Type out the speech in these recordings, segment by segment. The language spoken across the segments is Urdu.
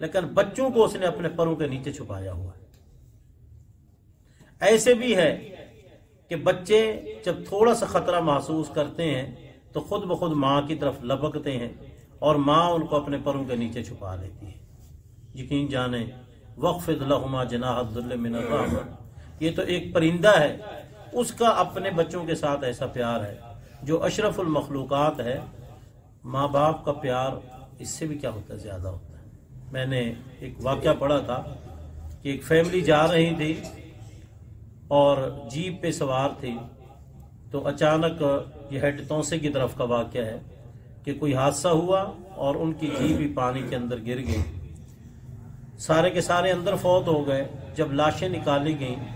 لیکن بچوں کو اس نے اپنے پروں کے نیچے چھپایا ہوا ہے۔ ایسے بھی ہے کہ بچے جب تھوڑا سا خطرہ محسوس کرتے ہیں تو خود بخود ماں کی طرف لپکتے ہیں اور ماں ان کو اپنے پروں کے نیچے چھپا لیتی ہے۔ یقین جانیں وَخْفِضْ لَهُمَا جَنَاحَ الذُّلِّ مِنَ الرَّحْمَةِ، یہ تو ایک پرندہ ہے، اس کا اپنے بچوں کے ساتھ ایسا پیار ہے جو اشرف المخلوقات ہے۔ ماں باپ کا پیار اس سے بھی کیا ہوتا ہے، زیادہ ہوتا ہے۔ میں نے ایک واقعہ پڑھا تھا کہ ایک فیملی جا رہی تھی اور جیپ پہ سوار تھی، تو اچانک یہ ہیڈ تونسے کی طرف کا واقعہ ہے کہ کوئی حادثہ ہوا اور ان کی جیپ بھی پانی کے اندر گر گئی، سارے کے سارے اندر فوت ہو گئے۔ جب لاشیں نکالی گئیں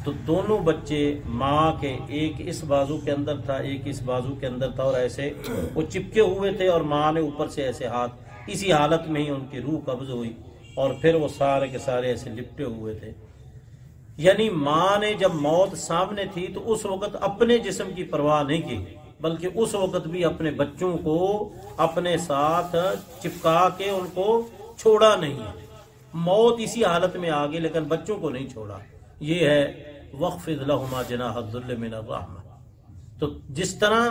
تو دونوں بچے ماں کے ایک اس بازو کے اندر تھا، ایک اس بازو کے اندر تھا، اور ایسے وہ چپکے ہوئے تھے، اور ماں نے اوپر سے ایسے ہاتھ، اسی حالت میں ہی ان کی روح قبض ہوئی اور پھر وہ سارے کے سارے ایسے لپٹے ہوئے تھے۔ یعنی ماں نے جب موت سامنے تھی تو اس وقت اپنے جسم کی پرواہ نہیں کی، بلکہ اس وقت بھی اپنے بچوں کو اپنے ساتھ چپکا کے ان کو چھوڑا نہیں۔ موت اسی حالت میں آ گئی لیکن بچوں کو نہیں چھوڑا۔ یہ ہے وَخْفِضْ لَهُمَا جَنَاحَ الذُّلِّ مِنَ الرَّحْمَةِ۔ تو جس طرح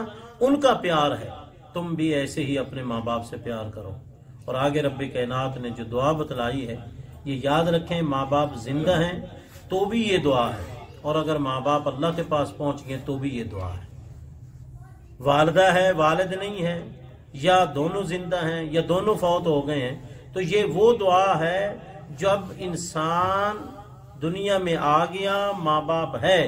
ان کا پیار ہے تم بھی ایسے ہی اپنے ماں باپ سے پیار کرو۔ اور آگے رب کائنات نے جو دعا بتلائی ہے یہ یاد رکھیں، ماں باپ زندہ ہیں تو بھی یہ دعا ہے، اور اگر ماں باپ اللہ کے پاس پہنچ گئے تو بھی یہ دعا ہے۔ والدہ ہے، والد نہیں ہے، یا دونوں زندہ ہیں یا دونوں فوت ہو گئے ہیں، تو یہ وہ دعا ہے جب انسان دنیا میں آ گیا، ماں باپ ہے،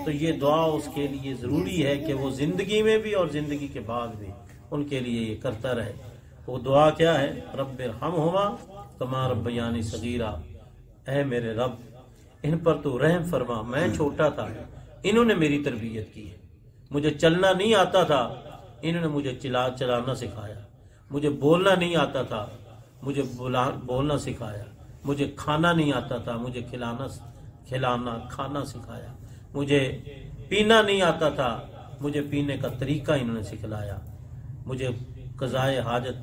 تو یہ دعا اس کے لیے ضروری ہے کہ وہ زندگی میں بھی اور زندگی کے بعد بھی ان کے لیے یہ کرتا رہے۔ وہ دعا کیا ہے؟ رب ارحمہما کما ربیانی صغیرا، اے میرے رب ان پر تو رحم فرما، میں چھوٹا تھا انہوں نے میری تربیت کی ہے، مجھے چلنا نہیں آتا تھا انہوں نے مجھے چلانا سکھایا، مجھے بولنا نہیں آتا تھا مجھے بولنا سکھایا، مجھے کھانا نہیں آتا تھا مجھے کھلانا کھانا سکھایا، مجھے پینا نہیں آتا تھا مجھے پینے کا طریقہ انہوں نے سکھلایا، مجھے قضائے حاجت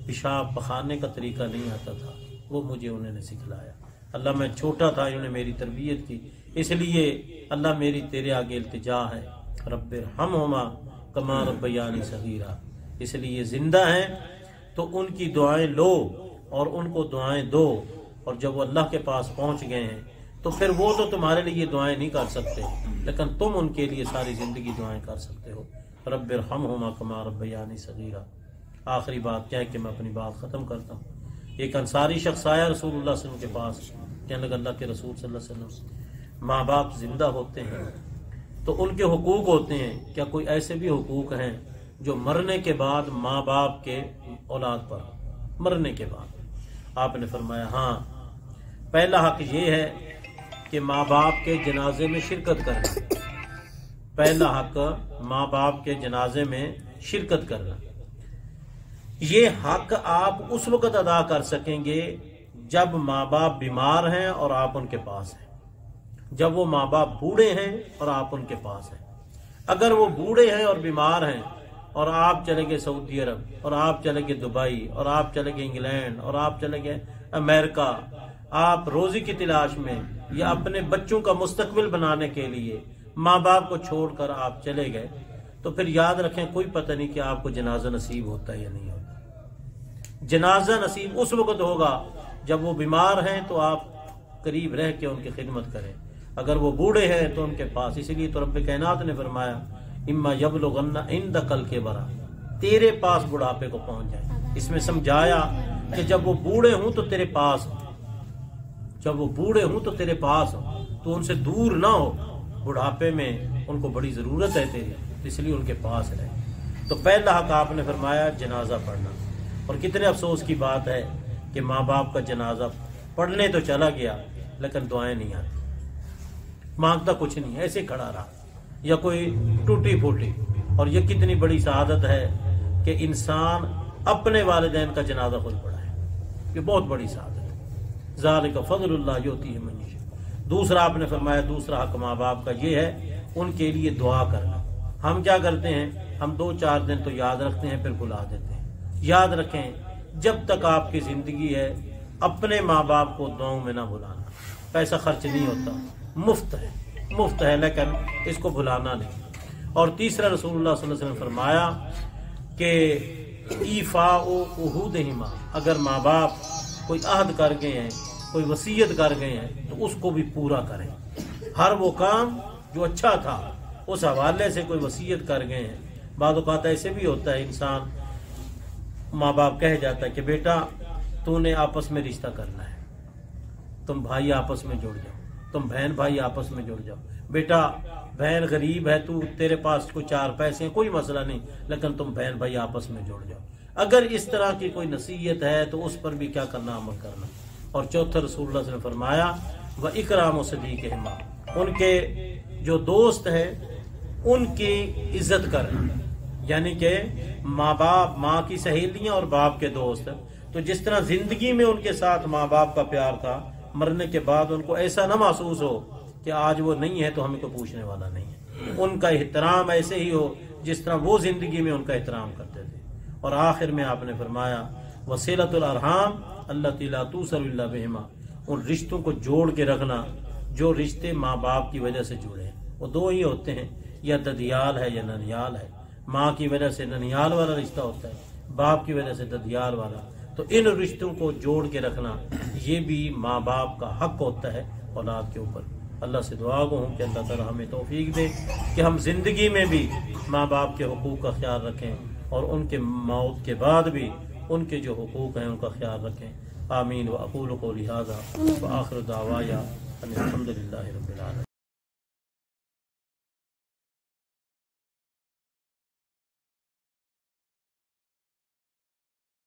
پیشاب پخانے کا طریقہ نہیں آتا تھا وہ مجھے انہوں نے سکھلایا۔ اللہ میں چھوٹا تھا انہوں نے میری تربیت کی، اس لیے اللہ میری تیرے آگے التجا ہے، رب ارحمہما کما ربیانی صغیرا۔ اس لیے زندہ ہیں تو ان کی دعائیں لو اور ان کو دعائیں دو، اور جب وہ اللہ کے پاس پہنچ گئے ہیں تو پھر وہ تو تمہارے لیے دعائیں نہیں کر سکتے لیکن تم ان کے لیے ساری زندگی دعائیں کر سکتے ہو۔ رب ارحمہما کما ربیانی صغیرا۔ آخری بات کیا ہے کہ میں اپنی بات ختم کرتا ہوں۔ ایک انصاری شخص آیا رسول اللہ صلی اللہ علیہ وسلم کے پاس، کہنے لگا اللہ کے رسول صلی اللہ علیہ وسلم، ماں باپ زندہ ہوتے ہیں تو ان کے حقوق ہوتے ہیں، کیا کوئی ایسے بھی حقوق ہیں جو مرنے کے بعد ماں باپ کے اولاد پر، مرنے کے بعد؟ آپ نے فرمایا ہاں، پہلا حق یہ ہے کہ ماں باپ کے جنازے میں شرکت کرنا، پہلا حق ماں باپ کے جنازے میں شرکت کرنا۔ یہ حق آپ اس وقت ادا کر سکیں گے جب ماں باپ بیمار ہیں اور آپ ان کے پاس ہیں، جب وہ ماں باپ بوڑھے ہیں اور آپ ان کے پاس ہیں۔ اگر وہ بوڑھے ہیں اور بیمار ہیں اور آپ چلے گئے سعودی عرب، اور آپ چلے گئے دبئی، اور آپ چلے گئے انگلینڈ، اور آپ چلے گئے امریکہ، آپ روزی کی تلاش میں یا اپنے بچوں کا مستقبل بنانے کے لیے ماں باپ کو چھوڑ کر آپ چلے گئے، تو پھر یاد رکھیں کوئی پتہ نہیں کہ آپ کو جنازہ نصیب ہوتا ہے یا نہیں ہوتا۔ جنازہ نصیب اس وقت ہوگا جب وہ بیمار ہیں تو آپ قریب رہ کے ان کی خدمت کریں، اگر وہ بوڑھے ہیں تو ان کے پاس۔ اسی لیے تو رب کائنات نے فرمایا اما یبلغن عندک الکبر، تیرے پاس بڑھاپے کو پہنچ جائے۔ اس میں سمجھایا کہ جب وہ بوڑھے ہوں تو تیرے پاس ہوں، جب وہ بوڑھے ہوں تو تیرے پاس ہوں، تو ان سے دور نہ ہو، بڑھاپے میں ان کو بڑی ضرورت ہے تیری، اس لیے ان کے پاس رہے۔ تو پہلا حق آپ نے فرمایا جنازہ پڑھنا۔ اور کتنے افسوس کی بات ہے کہ ماں باپ کا جنازہ پڑھنے تو چلا گیا لیکن دعائیں نہیں آتی، مانگتا کچھ نہیں، ایسے کھڑا رہا، یا کوئی ٹوٹی پھوٹی۔ اور یہ کتنی بڑی سعادت ہے کہ انسان اپنے والدین کا جنازہ خود پڑھائے، یہ بہت بڑی سعادت ہے۔ ذالک فضل اللہ یؤتیہ من یشاء۔ دوسرا آپ نے فرمایا دوسرا حق ماں باپ کا یہ ہے ان کے لیے دعا کرنا۔ ہم کیا کرتے ہیں، ہم 2-4 دن تو یاد رکھتے ہیں پھر بھلا دیتے ہیں۔ یاد رکھیں جب تک آپ کی زندگی ہے اپنے ماں باپ کو دعاؤں میں نہ بھلانا. پیسہ خرچ نہیں ہوتا، مفت ہے لیکن اس کو بھلانا نہیں. اور تیسرا رسول اللہ صلی اللہ علیہ وسلم نے فرمایا کہ ایفاء عہودہما، اگر ماں باپ کوئی عہد کر گئے ہیں، کوئی وصیت کر گئے ہیں تو اس کو بھی پورا کریں. ہر وہ کام جو اچھا تھا اس حوالے سے کوئی وصیت کر گئے ہیں. بعض اوقات ایسے بھی ہوتا ہے، انسان ماں باپ کہہ جاتا ہے کہ بیٹا تو نے آپس میں رشتہ کرنا ہے، تم بھائی آپس میں جڑ جاؤ، تم بہن بھائی آپس میں جڑ جاؤ. بیٹا بہن غریب ہے، تو تیرے پاس کوئی 4 پیسے ہیں، کوئی مسئلہ نہیں، لیکن تم بہن بھائی آپس میں جڑ جاؤ. اگر اس طرح کی کوئی نصیحت ہے تو اس پر بھی کیا کرنا، عمل کرنا. اور چوتھا رسول اللہ صلی اللہ علیہ وسلم نے فرمایا وَإِكْرَامُ صَدِيقِهِمَا، ان کے جو دوست ہیں ان کی عزت کرنا. یعنی کہ ماں باپ، ماں کی سہیلیاں اور باپ کے دوست، تو جس طرح زندگی میں ان کے ساتھ ماں باپ کا پیار تھا، مرنے کے بعد ان کو ایسا نہ محسوس ہو کہ آج وہ نہیں ہے تو ہمیں کوئی پوچھنے والا نہیں ہے. ان کا احترام ایسے ہی ہو جس طرح وہ زندگی میں ان کا احترام کرتے تھے. اور آخر میں آپ نے فرمایا وصلۃ الارحام التی لا توصل الا بہما، ان رشتوں کو جوڑ کے رکھنا جو رشتے ماں باپ کی وجہ سے جڑے ہیں. وہ 2 ہی ہوتے ہیں، یا ددیال ہے یا ننیال ہے. ماں کی وجہ سے ننیال والا رشتہ ہوتا ہے، باپ کی وجہ سے ددیال والا. تو ان رشتوں کو جوڑ کے رکھنا یہ بھی ماں باپ کا حق ہوتا ہے اولاد کے اوپر. اللہ سے دعا گو ہوں کہ اللہ تعالی ہمیں توفیق دے کہ ہم زندگی میں بھی ماں باپ کے حقوق کا خیال رکھیں اور ان کے موت کے بعد بھی ان کے جو حقوق ہیں ان کا خیال رکھیں. آمین. واقول قولی ھذا وآخر دعوایا ان الحمد للہ رب العالمین.